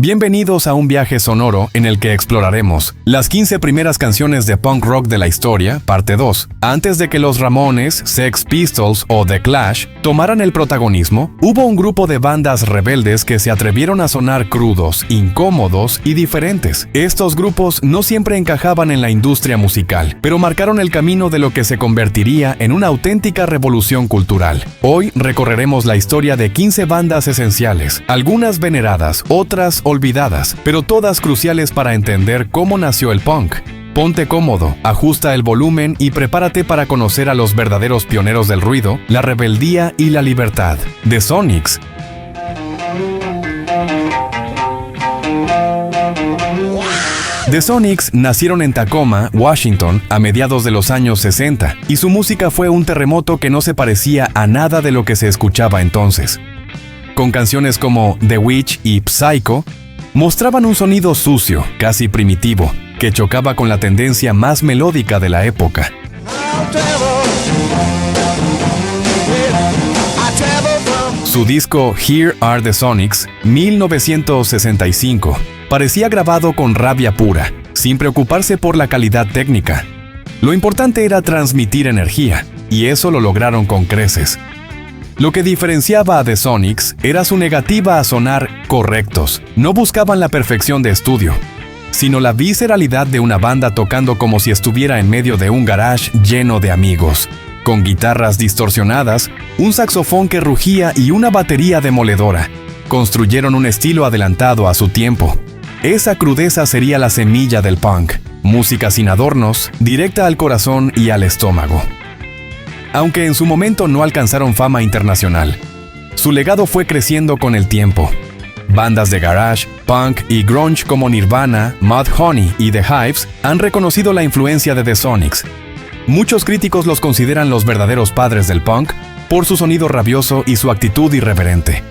Bienvenidos a un viaje sonoro en el que exploraremos las 15 primeras canciones de punk rock de la historia, parte 2. Antes de que los Ramones, Sex Pistols o The Clash tomaran el protagonismo, hubo un grupo de bandas rebeldes que se atrevieron a sonar crudos, incómodos y diferentes. Estos grupos no siempre encajaban en la industria musical, pero marcaron el camino de lo que se convertiría en una auténtica revolución cultural. Hoy recorreremos la historia de 15 bandas esenciales, algunas veneradas, otras olvidadas, pero todas cruciales para entender cómo nació el punk. Ponte cómodo, ajusta el volumen y prepárate para conocer a los verdaderos pioneros del ruido, la rebeldía y la libertad. The Sonics. The Sonics nacieron en Tacoma, Washington, a mediados de los años 60, y su música fue un terremoto que no se parecía a nada de lo que se escuchaba entonces. Con canciones como The Witch y Psycho, mostraban un sonido sucio, casi primitivo, que chocaba con la tendencia más melódica de la época. Su disco Here Are the Sonics, 1965, parecía grabado con rabia pura, sin preocuparse por la calidad técnica. Lo importante era transmitir energía, y eso lo lograron con creces. Lo que diferenciaba a The Sonics era su negativa a sonar correctos. No buscaban la perfección de estudio, sino la visceralidad de una banda tocando como si estuviera en medio de un garage lleno de amigos, con guitarras distorsionadas, un saxofón que rugía y una batería demoledora. Construyeron un estilo adelantado a su tiempo. Esa crudeza sería la semilla del punk, música sin adornos, directa al corazón y al estómago. Aunque en su momento no alcanzaron fama internacional, su legado fue creciendo con el tiempo. Bandas de garage, punk y grunge como Nirvana, Mudhoney y The Hives han reconocido la influencia de The Sonics. Muchos críticos los consideran los verdaderos padres del punk por su sonido rabioso y su actitud irreverente.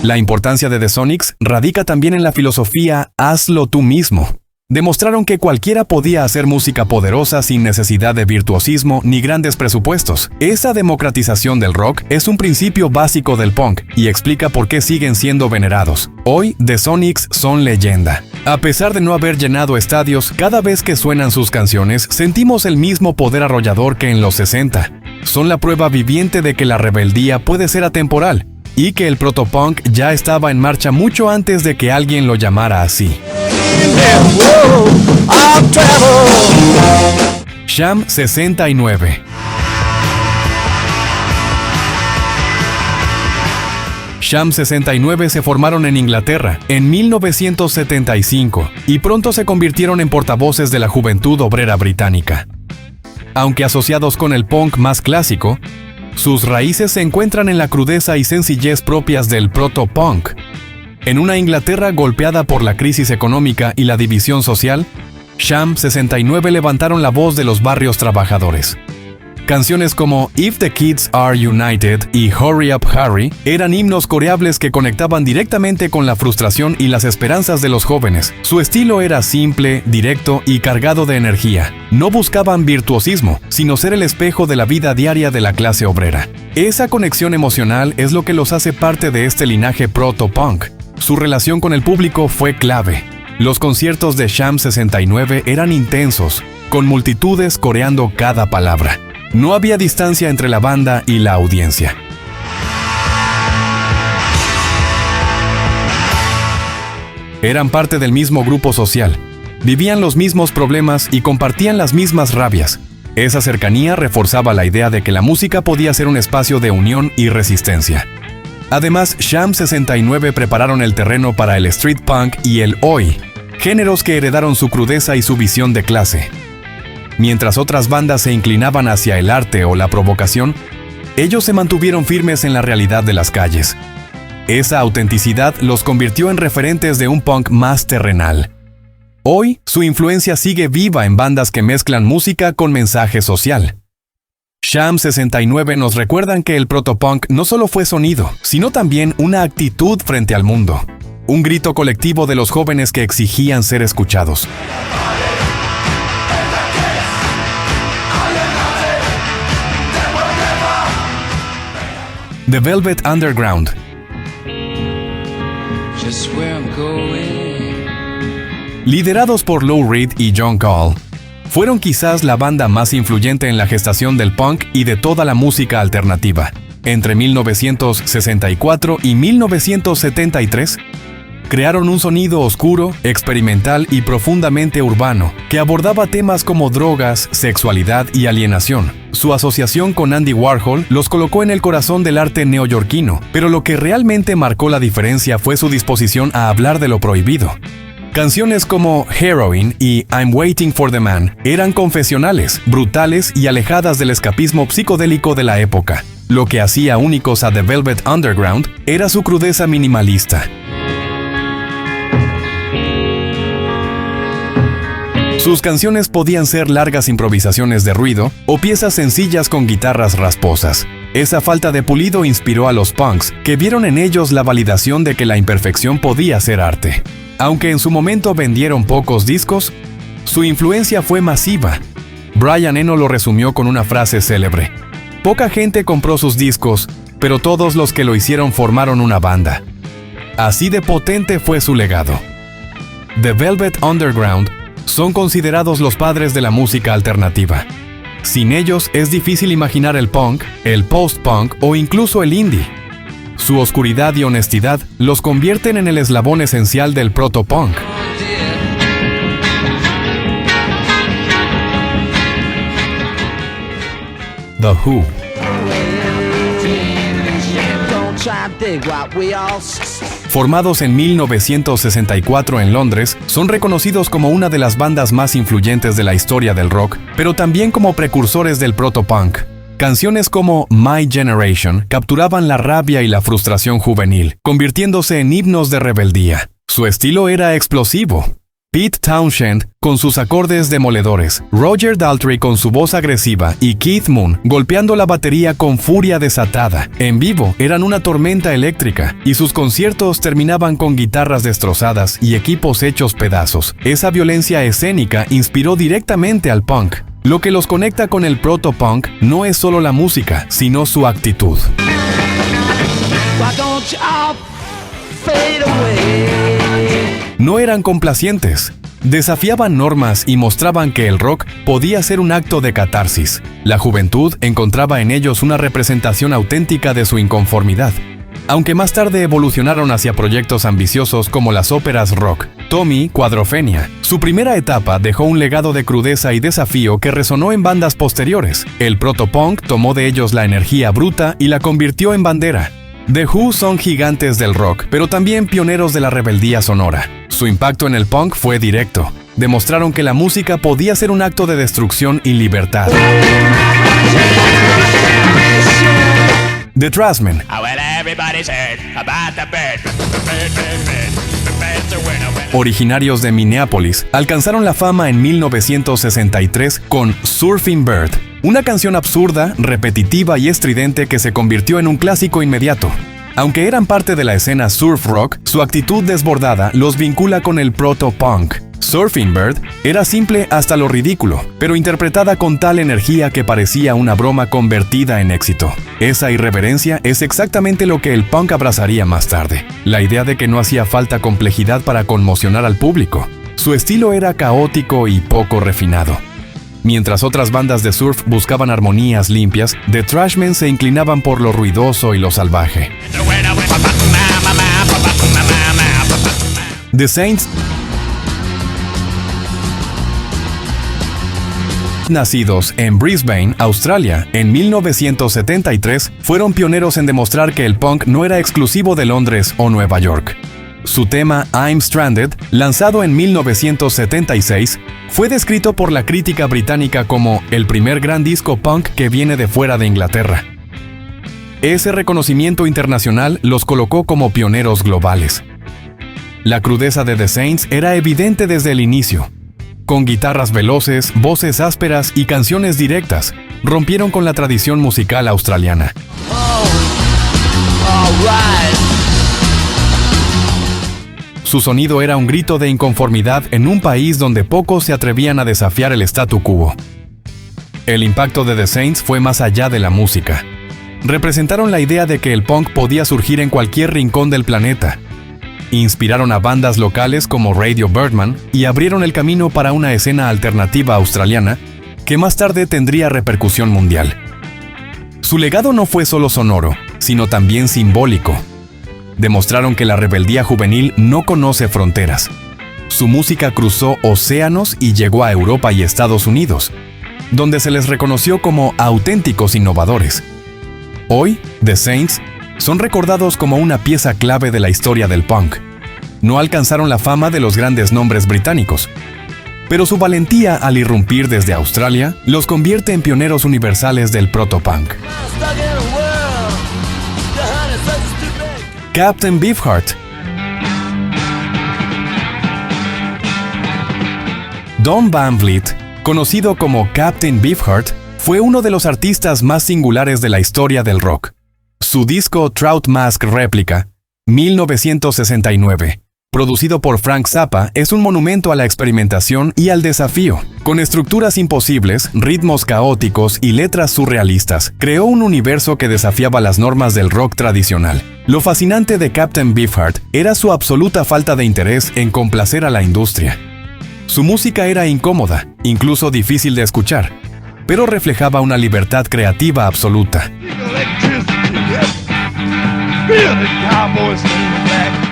La importancia de The Sonics radica también en la filosofía "hazlo tú mismo". Demostraron que cualquiera podía hacer música poderosa sin necesidad de virtuosismo ni grandes presupuestos. Esa democratización del rock es un principio básico del punk y explica por qué siguen siendo venerados. Hoy, The Sonics son leyenda. A pesar de no haber llenado estadios, cada vez que suenan sus canciones, sentimos el mismo poder arrollador que en los 60. Son la prueba viviente de que la rebeldía puede ser atemporal y que el protopunk ya estaba en marcha mucho antes de que alguien lo llamara así. Sham 69. Sham 69 se formaron en Inglaterra en 1975 y pronto se convirtieron en portavoces de la juventud obrera británica. Aunque asociados con el punk más clásico, sus raíces se encuentran en la crudeza y sencillez propias del proto-punk. En una Inglaterra golpeada por la crisis económica y la división social, Sham 69 levantaron la voz de los barrios trabajadores. Canciones como If the Kids Are United y Hurry Up Harry eran himnos coreables que conectaban directamente con la frustración y las esperanzas de los jóvenes. Su estilo era simple, directo y cargado de energía. No buscaban virtuosismo, sino ser el espejo de la vida diaria de la clase obrera. Esa conexión emocional es lo que los hace parte de este linaje proto-punk. Su relación con el público fue clave. Los conciertos de Sham 69 eran intensos, con multitudes coreando cada palabra. No había distancia entre la banda y la audiencia. Eran parte del mismo grupo social, vivían los mismos problemas y compartían las mismas rabias. Esa cercanía reforzaba la idea de que la música podía ser un espacio de unión y resistencia. Además, Sham 69 prepararon el terreno para el street punk y el oi, géneros que heredaron su crudeza y su visión de clase. Mientras otras bandas se inclinaban hacia el arte o la provocación, ellos se mantuvieron firmes en la realidad de las calles. Esa autenticidad los convirtió en referentes de un punk más terrenal. Hoy, su influencia sigue viva en bandas que mezclan música con mensaje social. Sham 69 nos recuerdan que el protopunk no solo fue sonido, sino también una actitud frente al mundo. Un grito colectivo de los jóvenes que exigían ser escuchados. The Velvet Underground. Liderados por Lou Reed y John Cale, fueron quizás la banda más influyente en la gestación del punk y de toda la música alternativa. Entre 1964 y 1973, crearon un sonido oscuro, experimental y profundamente urbano, que abordaba temas como drogas, sexualidad y alienación. Su asociación con Andy Warhol los colocó en el corazón del arte neoyorquino, pero lo que realmente marcó la diferencia fue su disposición a hablar de lo prohibido. Canciones como Heroin y I'm Waiting for the Man eran confesionales, brutales y alejadas del escapismo psicodélico de la época. Lo que hacía únicos a The Velvet Underground era su crudeza minimalista. Sus canciones podían ser largas improvisaciones de ruido o piezas sencillas con guitarras rasposas. Esa falta de pulido inspiró a los punks, que vieron en ellos la validación de que la imperfección podía ser arte. Aunque en su momento vendieron pocos discos, su influencia fue masiva. Brian Eno lo resumió con una frase célebre: "Poca gente compró sus discos, pero todos los que lo hicieron formaron una banda". Así de potente fue su legado. The Velvet Underground son considerados los padres de la música alternativa. Sin ellos es difícil imaginar el punk, el post-punk o incluso el indie. Su oscuridad y honestidad los convierten en el eslabón esencial del proto-punk. The Who. Formados en 1964 en Londres, son reconocidos como una de las bandas más influyentes de la historia del rock, pero también como precursores del proto-punk. Canciones como My Generation capturaban la rabia y la frustración juvenil, convirtiéndose en himnos de rebeldía. Su estilo era explosivo. Pete Townshend con sus acordes demoledores, Roger Daltrey con su voz agresiva y Keith Moon golpeando la batería con furia desatada. En vivo eran una tormenta eléctrica y sus conciertos terminaban con guitarras destrozadas y equipos hechos pedazos. Esa violencia escénica inspiró directamente al punk. Lo que los conecta con el proto-punk no es solo la música, sino su actitud. No eran complacientes, desafiaban normas y mostraban que el rock podía ser un acto de catarsis. La juventud encontraba en ellos una representación auténtica de su inconformidad. Aunque más tarde evolucionaron hacia proyectos ambiciosos como las óperas rock, Tommy Quadrophenia. Su primera etapa dejó un legado de crudeza y desafío que resonó en bandas posteriores. El protopunk tomó de ellos la energía bruta y la convirtió en bandera. The Who son gigantes del rock, pero también pioneros de la rebeldía sonora. Su impacto en el punk fue directo. Demostraron que la música podía ser un acto de destrucción y libertad. The Trashmen. Originarios de Minneapolis, alcanzaron la fama en 1963 con Surfing Bird, una canción absurda, repetitiva y estridente que se convirtió en un clásico inmediato. Aunque eran parte de la escena surf rock, su actitud desbordada los vincula con el proto-punk. Surfing Bird era simple hasta lo ridículo, pero interpretada con tal energía que parecía una broma convertida en éxito. Esa irreverencia es exactamente lo que el punk abrazaría más tarde, la idea de que no hacía falta complejidad para conmocionar al público. Su estilo era caótico y poco refinado. Mientras otras bandas de surf buscaban armonías limpias, The Trashmen se inclinaban por lo ruidoso y lo salvaje. The Saints, nacidos en Brisbane, Australia, en 1973, fueron pioneros en demostrar que el punk no era exclusivo de Londres o Nueva York. Su tema I'm Stranded, lanzado en 1976, fue descrito por la crítica británica como el primer gran disco punk que viene de fuera de Inglaterra. Ese reconocimiento internacional los colocó como pioneros globales. La crudeza de The Saints era evidente desde el inicio. Con guitarras veloces, voces ásperas y canciones directas, rompieron con la tradición musical australiana. Su sonido era un grito de inconformidad en un país donde pocos se atrevían a desafiar el statu quo. El impacto de The Saints fue más allá de la música. representaron la idea de que el punk podía surgir en cualquier rincón del planeta. Inspiraron a bandas locales como Radio Birdman y abrieron el camino para una escena alternativa australiana que más tarde tendría repercusión mundial. Su legado no fue solo sonoro, sino también simbólico. Demostraron que la rebeldía juvenil no conoce fronteras. Su música cruzó océanos y llegó a Europa y Estados Unidos, donde se les reconoció como auténticos innovadores. Hoy, The Saints son recordados como una pieza clave de la historia del punk. No alcanzaron la fama de los grandes nombres británicos, pero su valentía al irrumpir desde Australia los convierte en pioneros universales del protopunk. Captain Beefheart. Don Van Vliet, conocido como Captain Beefheart, fue uno de los artistas más singulares de la historia del rock. Su disco Trout Mask Replica, 1969, producido por Frank Zappa, es un monumento a la experimentación y al desafío. Con estructuras imposibles, ritmos caóticos y letras surrealistas, creó un universo que desafiaba las normas del rock tradicional. Lo fascinante de Captain Beefheart era su absoluta falta de interés en complacer a la industria. Su música era incómoda, incluso difícil de escuchar, pero reflejaba una libertad creativa absoluta.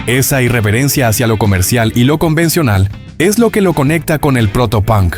Esa irreverencia hacia lo comercial y lo convencional es lo que lo conecta con el protopunk.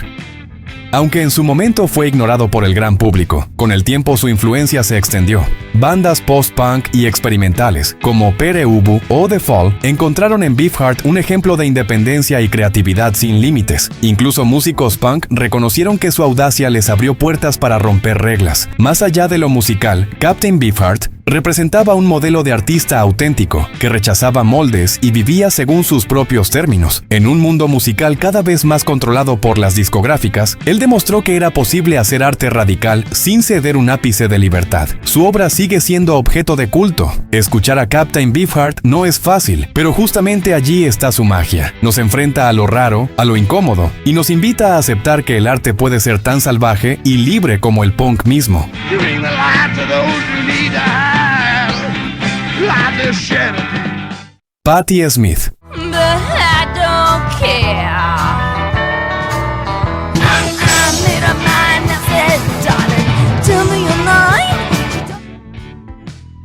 Aunque en su momento fue ignorado por el gran público, con el tiempo su influencia se extendió. Bandas post-punk y experimentales, como Pere Ubu o The Fall, encontraron en Beefheart un ejemplo de independencia y creatividad sin límites. Incluso músicos punk reconocieron que su audacia les abrió puertas para romper reglas. Más allá de lo musical, Captain Beefheart representaba un modelo de artista auténtico, que rechazaba moldes y vivía según sus propios términos. En un mundo musical cada vez más controlado por las discográficas, él demostró que era posible hacer arte radical sin ceder un ápice de libertad. Su obra sigue siendo objeto de culto. Escuchar a Captain Beefheart no es fácil, pero justamente allí está su magia. Nos enfrenta a lo raro, a lo incómodo, y nos invita a aceptar que el arte puede ser tan salvaje y libre como el punk mismo. Patti Smith.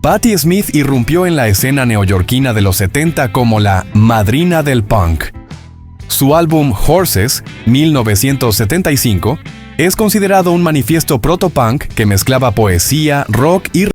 Patti Smith irrumpió en la escena neoyorquina de los 70 como la madrina del punk. Su álbum Horses, 1975, es considerado un manifiesto protopunk que mezclaba poesía, rock y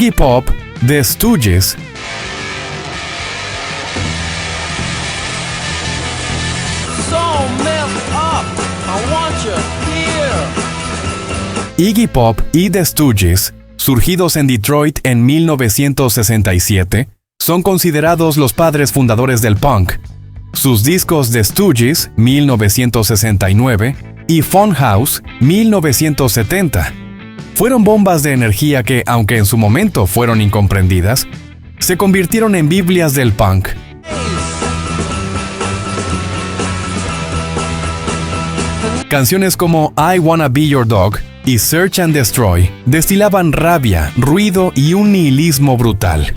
Iggy Pop, The Stooges, Iggy Pop y The Stooges, surgidos en Detroit en 1967, son considerados los padres fundadores del punk. Sus discos The Stooges, 1969, y Funhouse, 1970. Fueron bombas de energía que, aunque en su momento fueron incomprendidas, se convirtieron en Biblias del punk. Canciones como I Wanna Be Your Dog y Search and Destroy destilaban rabia, ruido y un nihilismo brutal.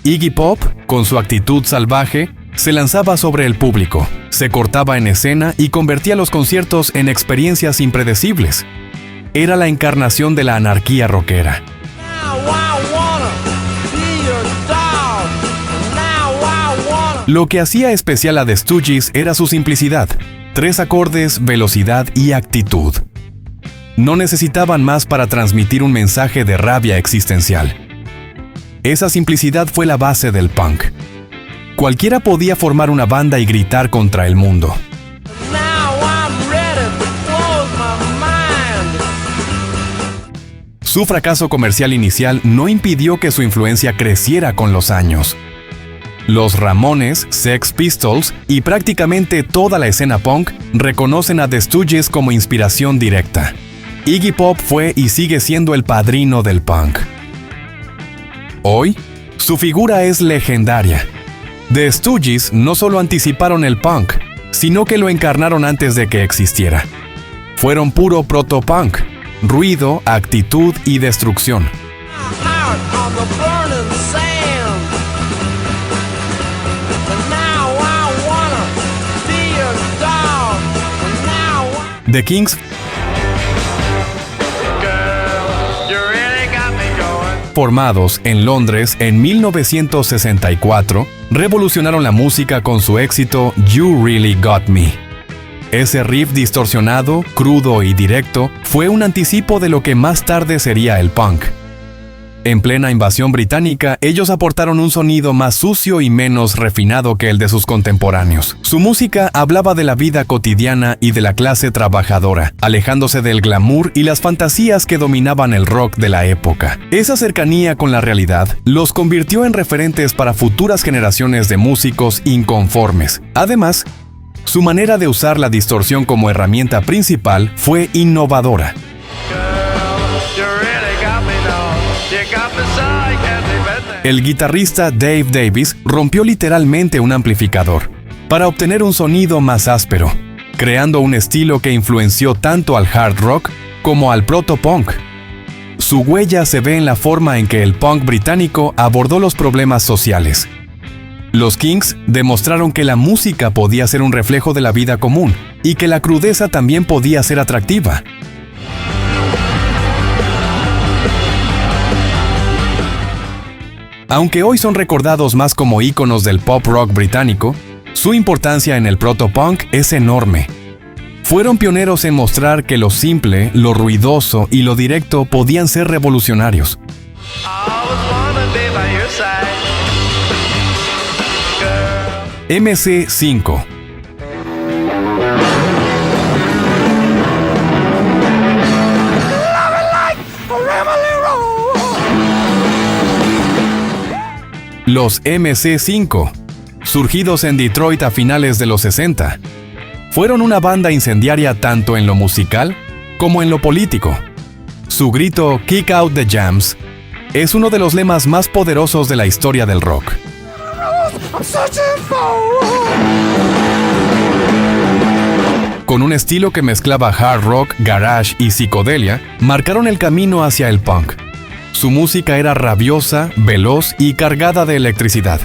Iggy Pop, con su actitud salvaje, se lanzaba sobre el público, se cortaba en escena y convertía los conciertos en experiencias impredecibles. Era la encarnación de la anarquía rockera. Lo que hacía especial a The Stooges era su simplicidad: 3 acordes, velocidad y actitud. No necesitaban más para transmitir un mensaje de rabia existencial. Esa simplicidad fue la base del punk. Cualquiera podía formar una banda y gritar contra el mundo. Su fracaso comercial inicial no impidió que su influencia creciera con los años. Los Ramones, Sex Pistols y prácticamente toda la escena punk reconocen a The Stooges como inspiración directa. Iggy Pop fue y sigue siendo el padrino del punk. Hoy, su figura es legendaria. The Stooges no solo anticiparon el punk, sino que lo encarnaron antes de que existiera. Fueron puro proto-punk, ruido, actitud y destrucción. The Kings formados en Londres en 1964, revolucionaron la música con su éxito You Really Got Me. Ese riff distorsionado, crudo y directo fue un anticipo de lo que más tarde sería el punk. En plena invasión británica, ellos aportaron un sonido más sucio y menos refinado que el de sus contemporáneos. Su música hablaba de la vida cotidiana y de la clase trabajadora, alejándose del glamour y las fantasías que dominaban el rock de la época. Esa cercanía con la realidad los convirtió en referentes para futuras generaciones de músicos inconformes. Además, su manera de usar la distorsión como herramienta principal fue innovadora. El guitarrista Dave Davis rompió literalmente un amplificador para obtener un sonido más áspero, creando un estilo que influenció tanto al hard rock como al proto-punk. Su huella se ve en la forma en que el punk británico abordó los problemas sociales. Los Kings demostraron que la música podía ser un reflejo de la vida común y que la crudeza también podía ser atractiva. Aunque hoy son recordados más como íconos del pop rock británico, su importancia en el proto-punk es enorme. Fueron pioneros en mostrar que lo simple, lo ruidoso y lo directo podían ser revolucionarios. MC5. Los MC5, surgidos en Detroit a finales de los 60, fueron una banda incendiaria tanto en lo musical como en lo político. Su grito "Kick out the jams" es uno de los lemas más poderosos de la historia del rock. Con un estilo que mezclaba hard rock, garage y psicodelia, marcaron el camino hacia el punk. Su música era rabiosa, veloz y cargada de electricidad.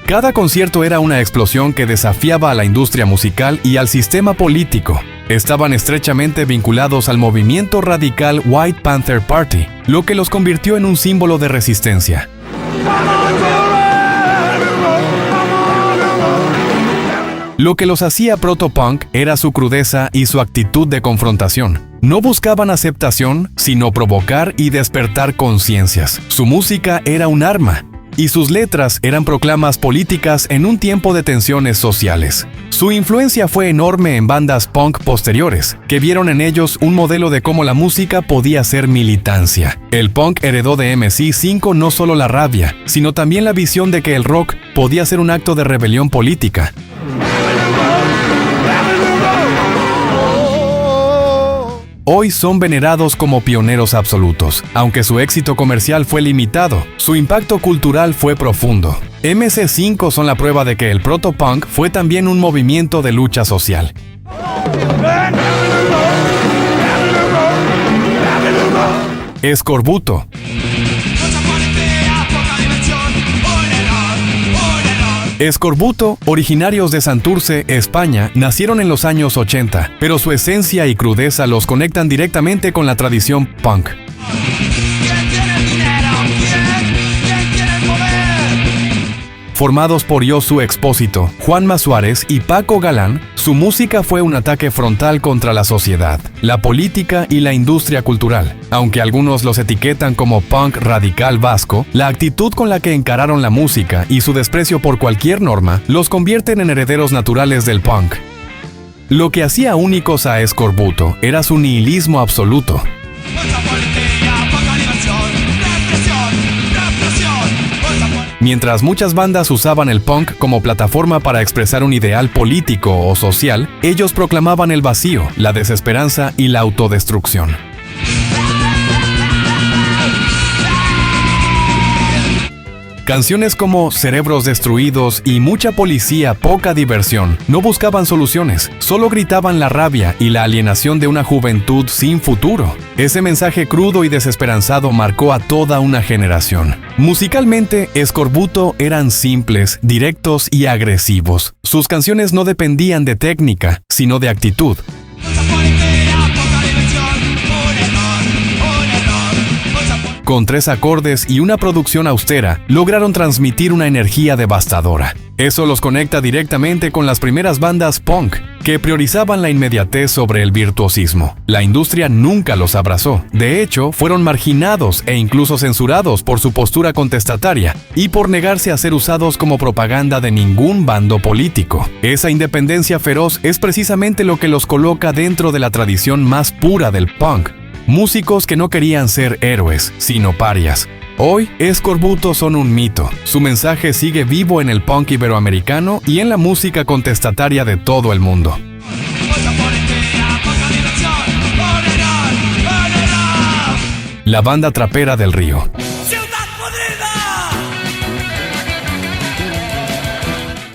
Cada concierto era una explosión que desafiaba a la industria musical y al sistema político. Estaban estrechamente vinculados al movimiento radical White Panther Party, lo que los convirtió en un símbolo de resistencia. Lo que los hacía proto-punk era su crudeza y su actitud de confrontación. No buscaban aceptación, sino provocar y despertar conciencias. Su música era un arma, y sus letras eran proclamas políticas en un tiempo de tensiones sociales. Su influencia fue enorme en bandas punk posteriores, que vieron en ellos un modelo de cómo la música podía ser militancia. El punk heredó de MC5 no solo la rabia, sino también la visión de que el rock podía ser un acto de rebelión política. Hoy son venerados como pioneros absolutos. Aunque su éxito comercial fue limitado, su impacto cultural fue profundo. MC5 son la prueba de que el proto-punk fue también un movimiento de lucha social. Escorbuto. Escorbuto, originarios de Santurce, España, nacieron en los años 80, pero su esencia y crudeza los conectan directamente con la tradición punk. Formados por Yosu Expósito, Juanma Suárez y Paco Galán, su música fue un ataque frontal contra la sociedad, la política y la industria cultural. Aunque algunos los etiquetan como punk radical vasco, la actitud con la que encararon la música y su desprecio por cualquier norma los convierten en herederos naturales del punk. Lo que hacía únicos a Escorbuto era su nihilismo absoluto. Mientras muchas bandas usaban el punk como plataforma para expresar un ideal político o social, ellos proclamaban el vacío, la desesperanza y la autodestrucción. Canciones como Cerebros Destruidos y Mucha Policía, Poca Diversión no buscaban soluciones, solo gritaban la rabia y la alienación de una juventud sin futuro. Ese mensaje crudo y desesperanzado marcó a toda una generación. Musicalmente, Escorbuto eran simples, directos y agresivos. Sus canciones no dependían de técnica, sino de actitud. Con 3 acordes y una producción austera, lograron transmitir una energía devastadora. Eso los conecta directamente con las primeras bandas punk, que priorizaban la inmediatez sobre el virtuosismo. La industria nunca los abrazó. De hecho, fueron marginados e incluso censurados por su postura contestataria y por negarse a ser usados como propaganda de ningún bando político. Esa independencia feroz es precisamente lo que los coloca dentro de la tradición más pura del punk. Músicos que no querían ser héroes, sino parias. Hoy, Escorbuto son un mito. Su mensaje sigue vivo en el punk iberoamericano y en la música contestataria de todo el mundo. La banda trapera del Río.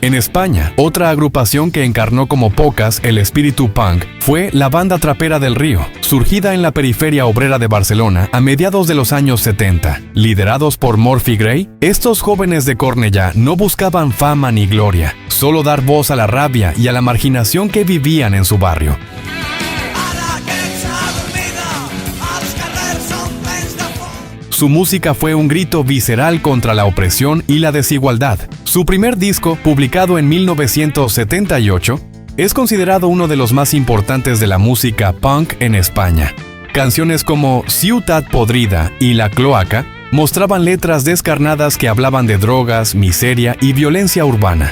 En España, otra agrupación que encarnó como pocas el espíritu punk fue la Banda Trapera del Río, surgida en la periferia obrera de Barcelona a mediados de los años 70. Liderados por Murphy Gray, estos jóvenes de Cornellà no buscaban fama ni gloria, solo dar voz a la rabia y a la marginación que vivían en su barrio. Su música fue un grito visceral contra la opresión y la desigualdad. Su primer disco, publicado en 1978, es considerado uno de los más importantes de la música punk en España. Canciones como Ciutat Podrida y La Cloaca mostraban letras descarnadas que hablaban de drogas, miseria y violencia urbana.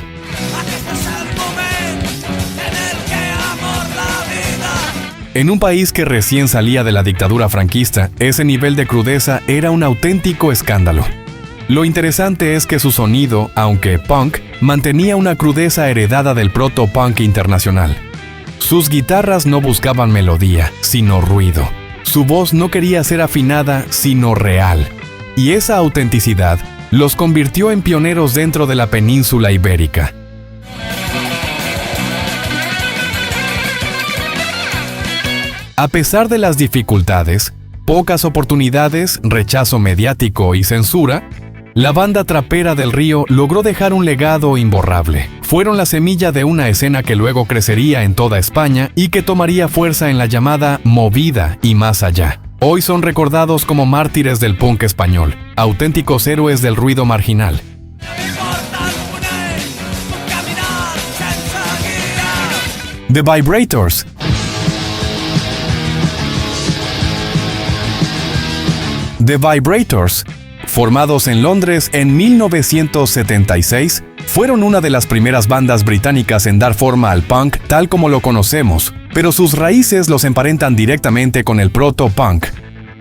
En un país que recién salía de la dictadura franquista, ese nivel de crudeza era un auténtico escándalo. Lo interesante es que su sonido, aunque punk, mantenía una crudeza heredada del proto-punk internacional. Sus guitarras no buscaban melodía, sino ruido. Su voz no quería ser afinada, sino real. Y esa autenticidad los convirtió en pioneros dentro de la península ibérica. A pesar de las dificultades, pocas oportunidades, rechazo mediático y censura, la Banda Trapera del Río logró dejar un legado imborrable. Fueron la semilla de una escena que luego crecería en toda España y que tomaría fuerza en la llamada movida y más allá. Hoy son recordados como mártires del punk español, auténticos héroes del ruido marginal. The Vibrators. The Vibrators, formados en Londres en 1976, fueron una de las primeras bandas británicas en dar forma al punk tal como lo conocemos, pero sus raíces los emparentan directamente con el proto-punk.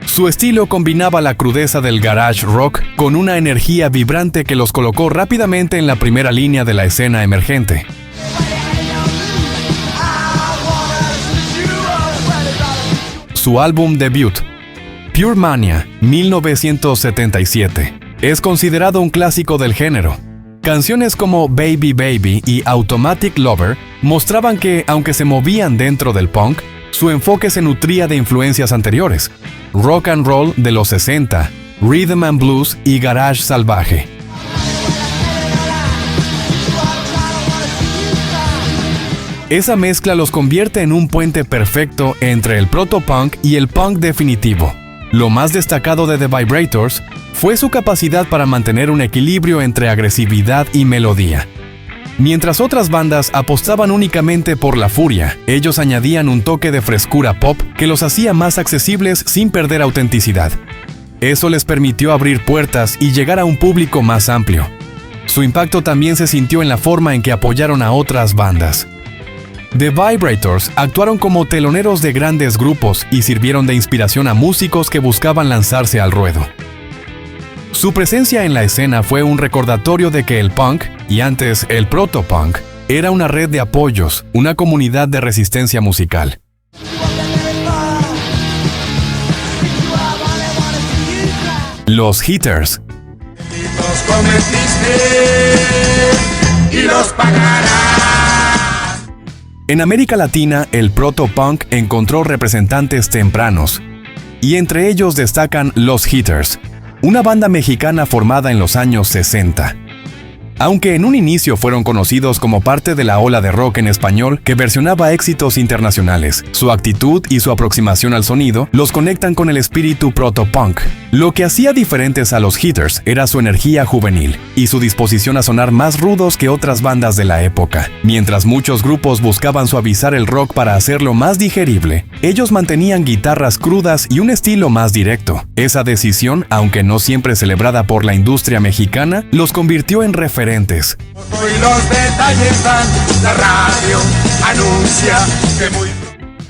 Su estilo combinaba la crudeza del garage rock con una energía vibrante que los colocó rápidamente en la primera línea de la escena emergente. su álbum debut, Pure Mania, 1977. Es considerado un clásico del género. Canciones como Baby Baby y Automatic Lover mostraban que, aunque se movían dentro del punk, su enfoque se nutría de influencias anteriores: rock and roll de los 60, rhythm and blues y garage salvaje. Esa mezcla los convierte en un puente perfecto entre el proto-punk y el punk definitivo. Lo más destacado de The Vibrators fue su capacidad para mantener un equilibrio entre agresividad y melodía. Mientras otras bandas apostaban únicamente por la furia, ellos añadían un toque de frescura pop que los hacía más accesibles sin perder autenticidad. Eso les permitió abrir puertas y llegar a un público más amplio. Su impacto también se sintió en la forma en que apoyaron a otras bandas. The Vibrators actuaron como teloneros de grandes grupos y sirvieron de inspiración a músicos que buscaban lanzarse al ruedo. Su presencia en la escena fue un recordatorio de que el punk, y antes el proto-punk, era una red de apoyos, una comunidad de resistencia musical. Los Hitters. En América Latina, el proto-punk encontró representantes tempranos, y entre ellos destacan Los Hitters, una banda mexicana formada en los años 60. Aunque en un inicio fueron conocidos como parte de la ola de rock en español que versionaba éxitos internacionales, su actitud y su aproximación al sonido los conectan con el espíritu proto-punk. Lo que hacía diferentes a los Hitters era su energía juvenil y su disposición a sonar más rudos que otras bandas de la época. Mientras muchos grupos buscaban suavizar el rock para hacerlo más digerible, ellos mantenían guitarras crudas y un estilo más directo. Esa decisión, aunque no siempre celebrada por la industria mexicana, los convirtió en referentes. Hoy los detalles dan, la radio anuncia que muy...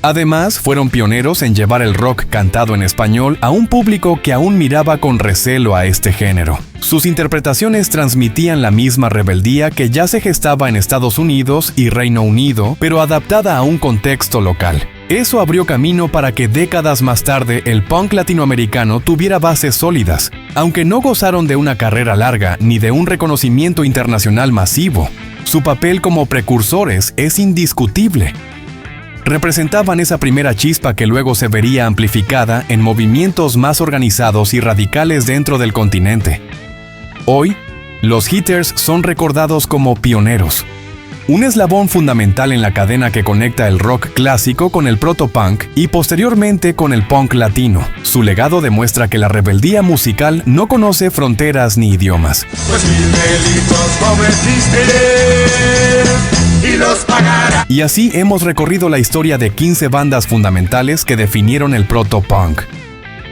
Además, fueron pioneros en llevar el rock cantado en español a un público que aún miraba con recelo a este género. Sus interpretaciones transmitían la misma rebeldía que ya se gestaba en Estados Unidos y Reino Unido, pero adaptada a un contexto local. Eso abrió camino para que décadas más tarde el punk latinoamericano tuviera bases sólidas, aunque no gozaron de una carrera larga ni de un reconocimiento internacional masivo. Su papel como precursores es indiscutible. Representaban esa primera chispa que luego se vería amplificada en movimientos más organizados y radicales dentro del continente. Hoy, los Hitters son recordados como pioneros, un eslabón fundamental en la cadena que conecta el rock clásico con el proto-punk y posteriormente con el punk latino. Su legado demuestra que la rebeldía musical no conoce fronteras ni idiomas. Pues 1000 delitos cometiste y los pagarás. Y así hemos recorrido la historia de 15 bandas fundamentales que definieron el proto-punk.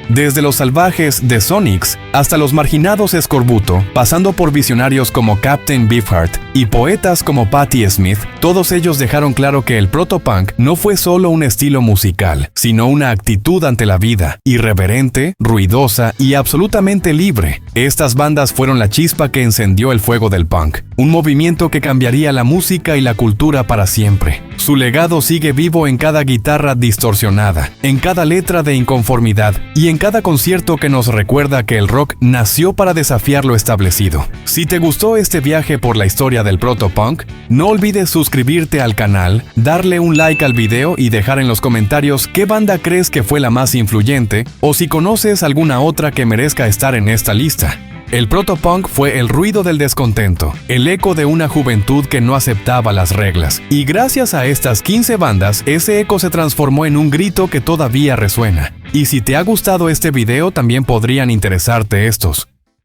Desde los salvajes The Sonics hasta los marginados Escorbuto, pasando por visionarios como Captain Beefheart y poetas como Patti Smith, todos ellos dejaron claro que el proto-punk no fue solo un estilo musical, sino una actitud ante la vida, irreverente, ruidosa y absolutamente libre. Estas bandas fueron la chispa que encendió el fuego del punk, un movimiento que cambiaría la música y la cultura para siempre. Su legado sigue vivo en cada guitarra distorsionada, en cada letra de inconformidad y en cada concierto que nos recuerda que el rock nació para desafiar lo establecido. Si te gustó este viaje por la historia del proto-punk, no olvides suscribirte al canal, darle un like al video y dejar en los comentarios qué banda crees que fue la más influyente o si conoces alguna otra que merezca estar en esta lista. El proto-punk fue el ruido del descontento, el eco de una juventud que no aceptaba las reglas. Y gracias a estas 15 bandas, ese eco se transformó en un grito que todavía resuena. Y si te ha gustado este video, también podrían interesarte estos.